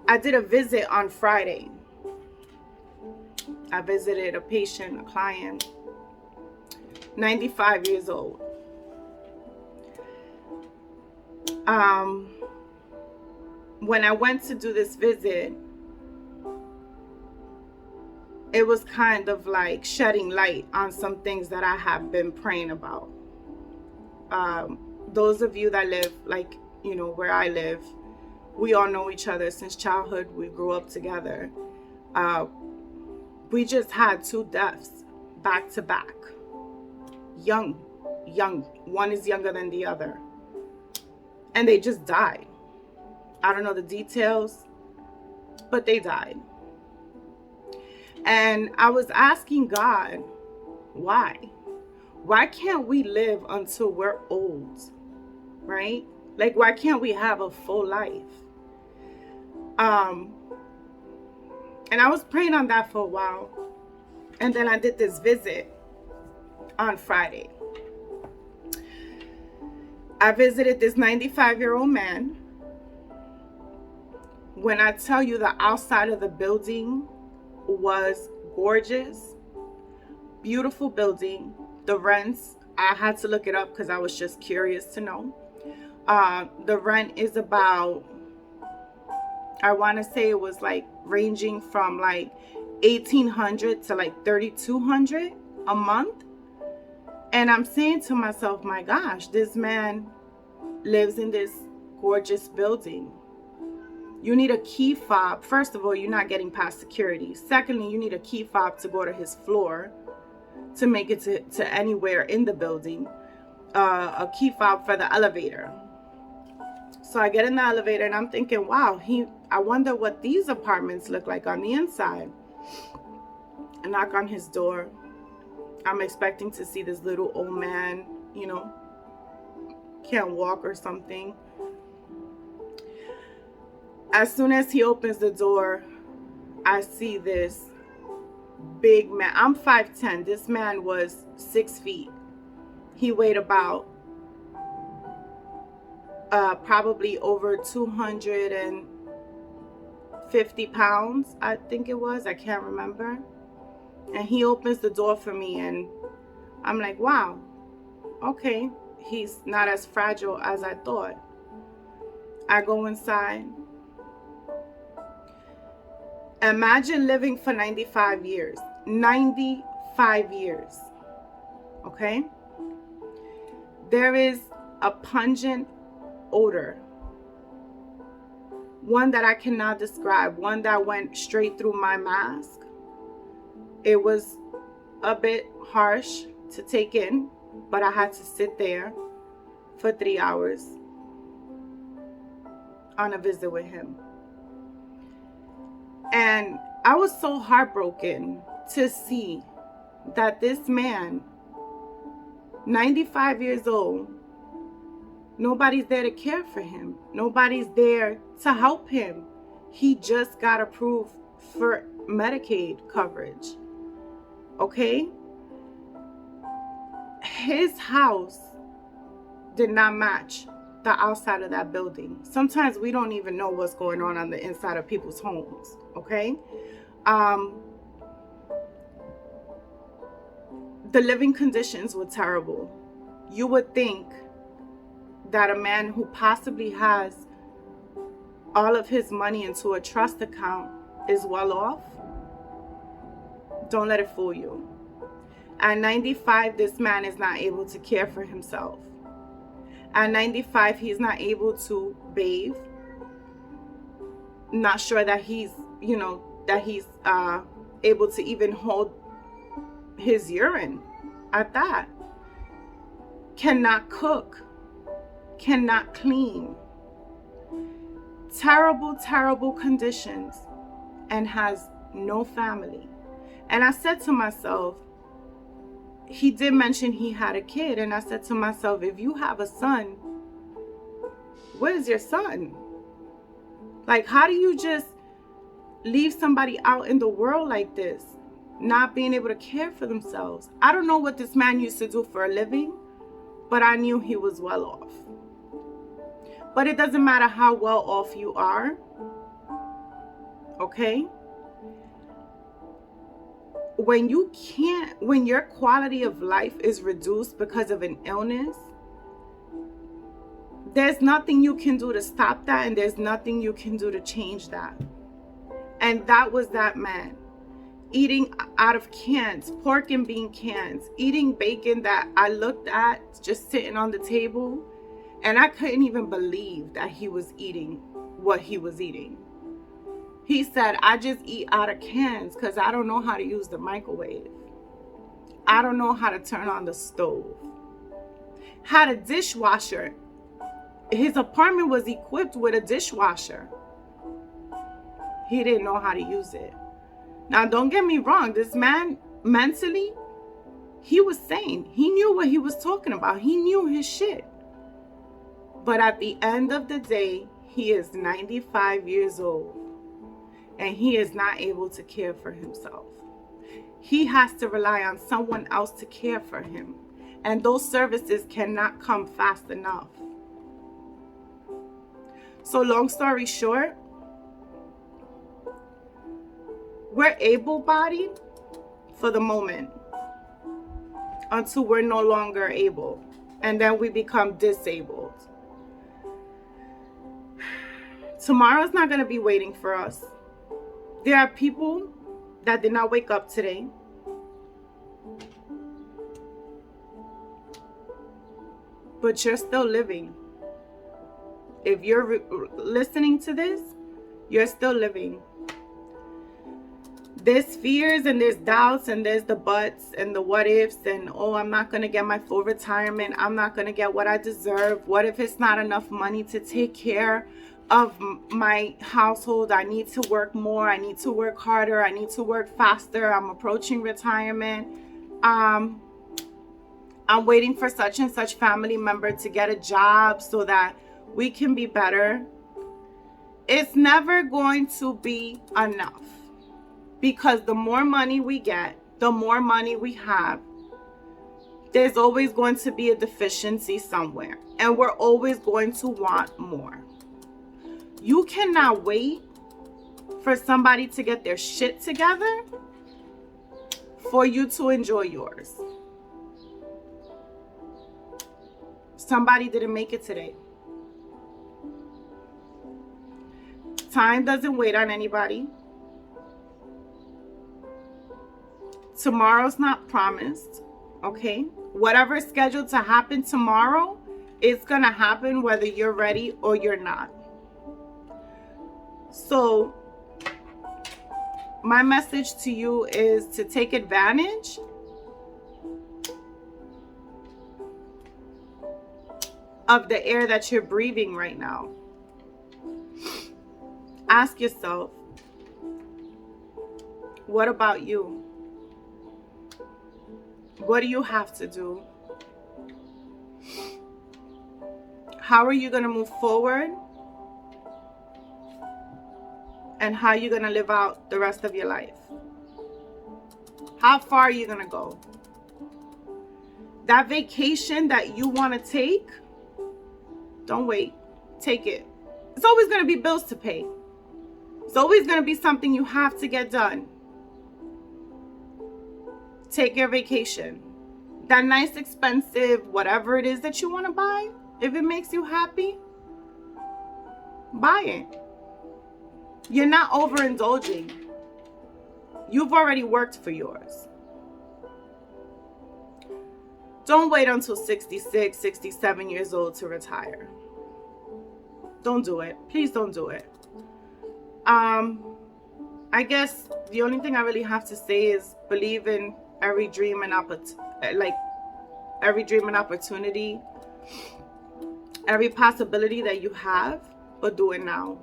I did a visit on Friday. I visited a patient, a client, 95 years old. When I went to do this visit, it was kind of like shedding light on some things that I have been praying about. Those of you that live, like, where I live, we all know each other since childhood. We grew up together. We just had 2 deaths back to back. Young. One is younger than the other. And they just died. I don't know the details, but they died. And I was asking God, why? Why can't we live until we're old, right? Like, why can't we have a full life? And I was praying on that for a while. And then I did this visit on Friday. I visited this 95-year-old man. When I tell you the outside of the building was gorgeous, beautiful building. The rents, I had to look it up because I was just curious to know. The rent is about, I want to say it was like ranging from like $1,800 to like $3,200 a month. And I'm saying to myself, my gosh, this man lives in this gorgeous building. You need a key fob. First of all, you're not getting past security. Secondly, you need a key fob to go to his floor to make it to anywhere in the building. A key fob for the elevator. So I get in the elevator and I'm thinking, wow, I wonder what these apartments look like on the inside. I knock on his door. I'm expecting to see this little old man, can't walk or something. As soon as he opens the door, I see this big man. I'm 5'10". This man was 6 feet. He weighed about probably over 250 pounds, I think it was. I can't remember. And he opens the door for me, and I'm like, wow, okay, he's not as fragile as I thought. I go inside. Imagine living for 95 years. 95 years. Okay? There is a pungent odor. One that I cannot describe. One that went straight through my mask. It was a bit harsh to take in, but I had to sit there for 3 hours on a visit with him. And I was so heartbroken to see that this man, 95 years old, nobody's there to care for him. Nobody's there to help him. He just got approved for Medicaid coverage. Okay? His house did not match the outside of that building. Sometimes we don't even know what's going on the inside of people's homes. Okay? The living conditions were terrible. You would think that a man who possibly has all of his money into a trust account is well off. Don't let it fool you. At 95, this man is not able to care for himself. At 95, he's not able to bathe. Not sure that he's able to even hold his urine at that. Cannot cook. Cannot clean. Terrible, terrible conditions, and has no family. And I said to myself, he did mention he had a kid, and I said to myself, if you have a son, where's your son? Like, how do you just leave somebody out in the world like this, not being able to care for themselves? I don't know what this man used to do for a living, but I knew he was well off. But it doesn't matter how well off you are. okay? When your quality of life is reduced because of an illness, there's nothing you can do to stop that, and there's nothing you can do to change that. And that was that man. Eating out of cans, pork and bean cans, eating bacon that I looked at just sitting on the table, and I couldn't even believe that he was eating what he was eating. He said, I just eat out of cans because I don't know how to use the microwave. I don't know how to turn on the stove. Had a dishwasher. His apartment was equipped with a dishwasher. He didn't know how to use it. Now, don't get me wrong. This man, mentally, he was sane. He knew what he was talking about. He knew his shit. But at the end of the day, he is 95 years old. And he is not able to care for himself. He has to rely on someone else to care for him. And those services cannot come fast enough. So long story short, we're able-bodied for the moment until we're no longer able. And then we become disabled. Tomorrow's not going to be waiting for us. There are people that did not wake up today. But you're still living. If you're listening to this, you're still living. There's fears and there's doubts and there's the buts and the what ifs and, oh, I'm not going to get my full retirement. I'm not going to get what I deserve. What if it's not enough money to take care of my household? I need to work more. I need to work harder. I need to work faster. I'm approaching retirement. I'm waiting for such and such family member to get a job so that we can be better. It's never going to be enough, because the more money we get, the more money we have, there's always going to be a deficiency somewhere, and we're always going to want more. You cannot wait for somebody to get their shit together for you to enjoy yours. Somebody didn't make it today. Time doesn't wait on anybody. Tomorrow's not promised, okay? Whatever is scheduled to happen tomorrow, it's gonna happen whether you're ready or you're not. So my message to you is to take advantage of the air that you're breathing right now. Ask yourself, what about you? What do you have to do? How are you going to move forward? And how are you going to live out the rest of your life? How far are you going to go? That vacation that you want to take, don't wait. Take it. It's always going to be bills to pay. It's always going to be something you have to get done. Take your vacation. That nice, expensive, whatever it is that you want to buy, if it makes you happy, buy it. You're not overindulging. You've already worked for yours. Don't wait until 66, 67 years old to retire. Don't do it. Please don't do it. I guess the only thing I really have to say is believe in every dream and opportunity, every possibility that you have, but do it now.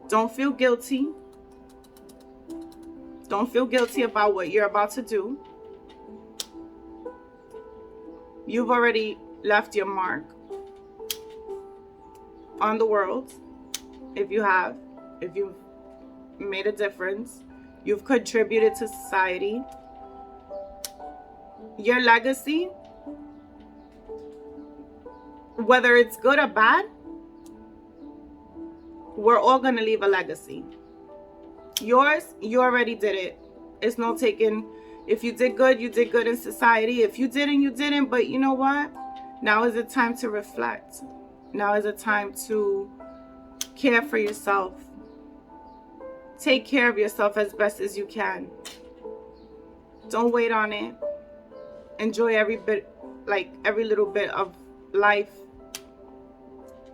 Don't feel guilty. Don't feel guilty about what you're about to do. You've already left your mark on the world. If you've made a difference, you've contributed to society. Your legacy, whether it's good or bad, we're all going to leave a legacy. Yours, you already did it. It's no taking. If you did good, you did good in society. If you didn't, you didn't. But you know what? Now is the time to reflect. Now is the time to care for yourself. Take care of yourself as best as you can. Don't wait on it. Enjoy every bit, like every little bit of life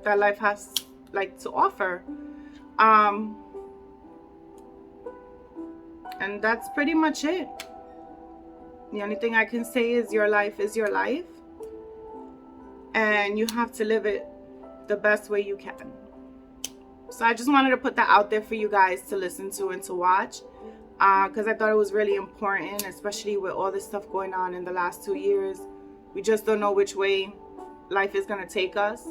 that life has like to offer. And that's pretty much it. The only thing I can say is your life is your life, and you have to live it the best way you can. So I just wanted to put that out there for you guys to listen to and to watch, because I thought it was really important, especially with all this stuff going on in the last 2 years. We just don't know which way life is going to take us.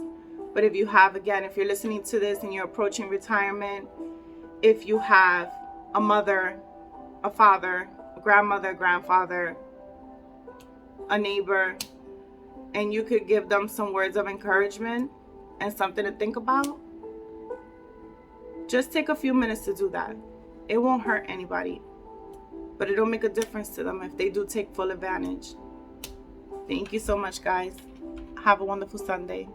But if you have, again, if you're listening to this and you're approaching retirement, if you have a mother, a father, a grandmother, grandfather, a neighbor, and you could give them some words of encouragement and something to think about, just take a few minutes to do that. It won't hurt anybody, but it'll make a difference to them if they do take full advantage. Thank you so much, guys. Have a wonderful Sunday.